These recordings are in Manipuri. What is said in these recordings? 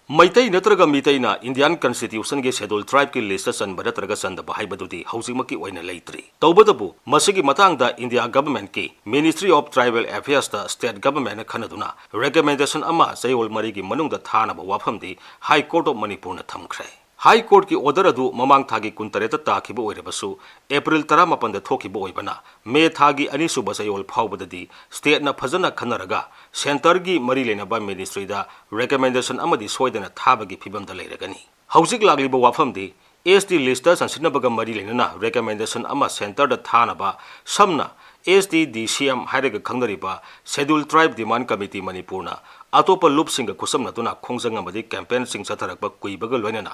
Maitai natraga mitaina Indian Constitution ge schedule tribe ki list san baratraga san da bahai badudi hausimaki oina leitri tawbadabu masigi matangda India government ki Ministry of Tribal Affairs da state government khanaduna recommendation ama sayol mari gi manungda thana ba wafamdi High Court of Manipur na thamkhre High Court ki order adu mamang thagi kuntareta takhiba oirabasu April 18 da thokiba oibana May thagi ani suba sayol phawbadadi state na phajana khanaraga center gi mari lenaba ministry da recommendation amadi soidana thabagi phibam da leiragani haujik lagliba wafamdi SD list sansinnabaga mari lenana recommendation ama center da thanaba samna SD DCM hairaga khangnariba schedule tribe demand committee Manipurna atopa loop singa kusam natuna khongjang amadi campaign sing satharakba kuibaga loinana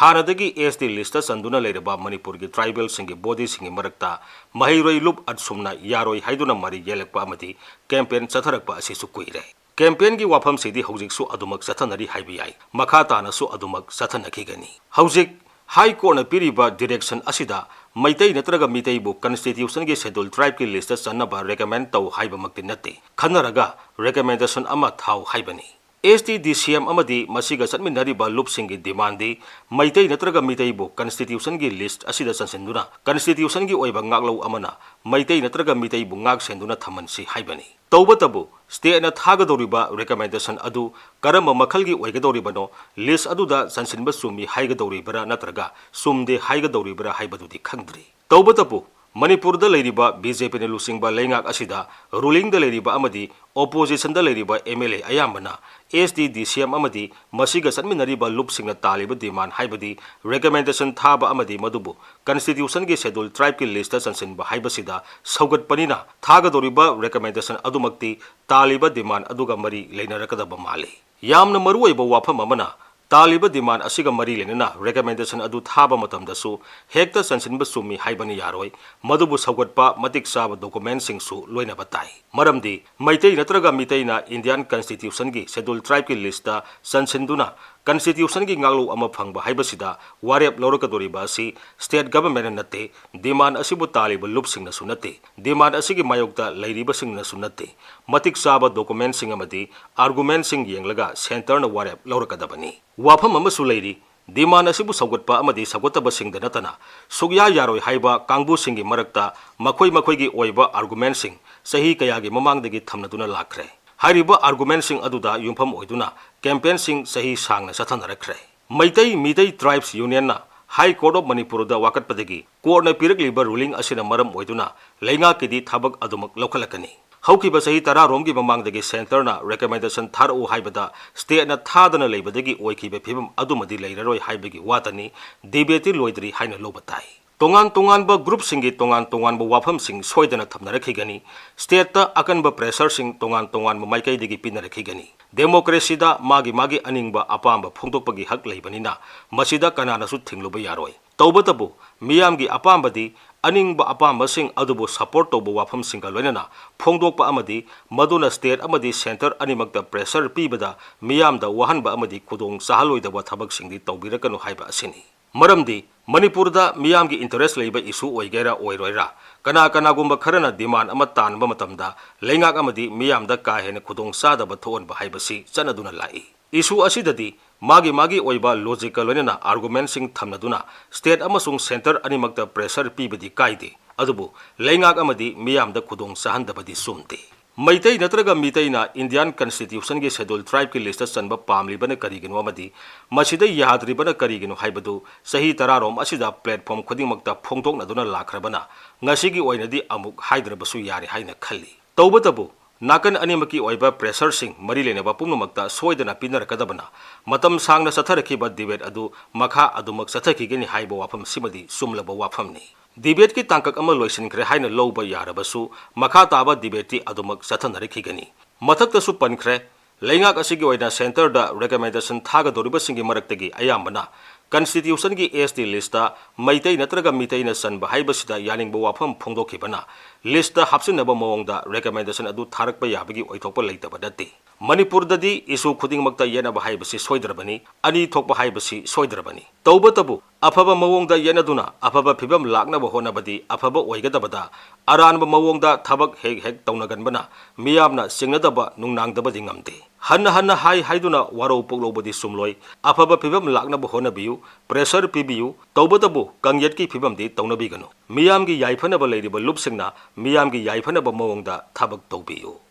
hanadagi SD list sanduna leiraba Manipur gi tribal singi body singi marakta mahiroi loop adsumna yaroi haiduna mari yelakpa amadi campaign satharakba asisu kuire campaign gi wafam sidi hojik su adumak sathanari haibiyai makha tana su adumak sathanakigani hojik High Court na piriba direction asida maitai natraga mitai bu constitution ge schedule tribe ki list sanaba recommend tau haiba makti nate khanaraga recommendation ama thau haibani STDCM amadi masiga satminariba loop singi demand di maitai natraga mitai bu constitution gi list asida sansenduna constitution gi oiba ngaklo amana maitai natraga mitai bu ngak senduna thamansi haibani tawbatabu state na thagadoriba recommendation adu karama makhalgi oigadoribano list aduda sansinba sumi haigadoribara natraga sumde haigadoribara haibadudi khangdri tawbatabu Manipur da leiriba BJP ne lusingba leingak asida ruling da leiriba amadi opposition da leiriba MLA ayambana SDDCM amadi masiga sanminariba loop singna taliba demand haibadi recommendation thaba amadi madubu constitution ge schedule tribe ki list sansinba haibasida saugat panina thaga doriba recommendation adumakti taliba demand aduga mari leinarakadaba mali yamna maruoiba wafam amana Taliba demand asiga mari lenana recommendation adu thaba matamdasu hekta sansinba sumi haibani yaroi madubu saugatpa matik saba document singsu loina batai maramdi maitai natraga mitaina Indian Constitution gi schedule tribe ki lista sansinduna Constitution gi ngalo ama phangba haibasida warep lorokadoriba asi state government nate demand asibu taliba loop singna sunate demand asigi mayokta leiriba singna sunate matik saba document singamadi argument sing yenglaga center na warep lorokadabani wafam ama sulairi demand asibu saugatpa amadi saugotaba singda natana sugya yaroi haiba kangbu singi marakta makhoi gi oiba argument sing sahi kayagi mamangdagi thamnaduna lakhre Hariba argument sing aduda yumpham oiduna campaign sing sahi sangna sathanarakre maitai mitai tribes union na High Court of Manipur da wakatpadagi court na piragliba ruling asina maram oiduna leinga kidi thabak adumak lokhalakani haukiba sahi tara romgi mamangdagi center na recommendation tharu haibada state na thadana leibadagi oikiba phibam adumadi leiraroi haibagi watani debate loidri haina lobatai tongan ba group singi tongan ba wafam sing soidana thamnarakhigani state ta akanba pressure sing tongan ba maikai digi pinarakhigani democracy da magi aningba apamba phongdokpagi hak leibanina masida kanana su thingluba yaroi tawbatabu miyamgi apambadi aningba apamba sing adubu support tobu wafam singa loinana phongdokpa amadi maduna state amadi center animakta pressure pibada miyamda wahanba amadi kudong sahaloidaba thabak singdi tawbirakanu haiba asini maramdi Manipur da miyamgi interest leiba issue oigera oiroira kana gumba kharana demand ama tanba matamda leingak amadi miyamda ka hena khudong sada ba thon ba haibasi chanaduna lai issue asidadi magi oiba logical loinana argument sing thamnaduna state amasung center animakta pressure pibadi kaide adubu leingak amadi miyamda khudong sahandabadi sumte Maitai natraga mitaina Indian Constitution ge schedule tribe ki list sanba pamlibana karigino amadi masida yadribana karigino haibadu sahi tararom asida platform khudingmakta phongtok naduna lakhrabana ngasigi oinadi amuk haidrabasu yari haina khalli tawbatabu nakan animaki oiba pressure sing mari lenaba pumnamakta soidana pinarakadabana matam sangna satharakiba debate adu makha adumak sathakigeni haiba wafam simadi sumlaba wafamni Debate ki tangkak ama loisinkhre haina loba yarabasu makha taba debate ti adumak sathanarikigani mathakta su pankhre leingak asigi oina center da recommendation thaga doriba singi maraktagi ayambana constitution gi SD lista maitai natraga mitai na sanba haibasida yaningba wafam phongdokhibana lista hapsinaba mawongda recommendation adu tharakpa yabagi oithokpa leitaba date Manipurdadi isu khudingmakta yenaba haibasi soidrabani ani thokpa haibasi soidrabani tawbatabu afaba mawongda yenaduna afaba phibam laknaba honabadi afaba oigadabada aranba mawongda thabak hek tawnaganbana miyamna singnadaba nungnangdabadi ngamde hanna hai haiduna waro poglobadi sumloi afaba phibam laknaba honabiyu pressure pibiyu tawbatabu kangyatki phibamdi tawnabiganu miyamgi yaifanaba leiriba lupsingna miyamgi yaifanaba mawongda thabak tawbiyu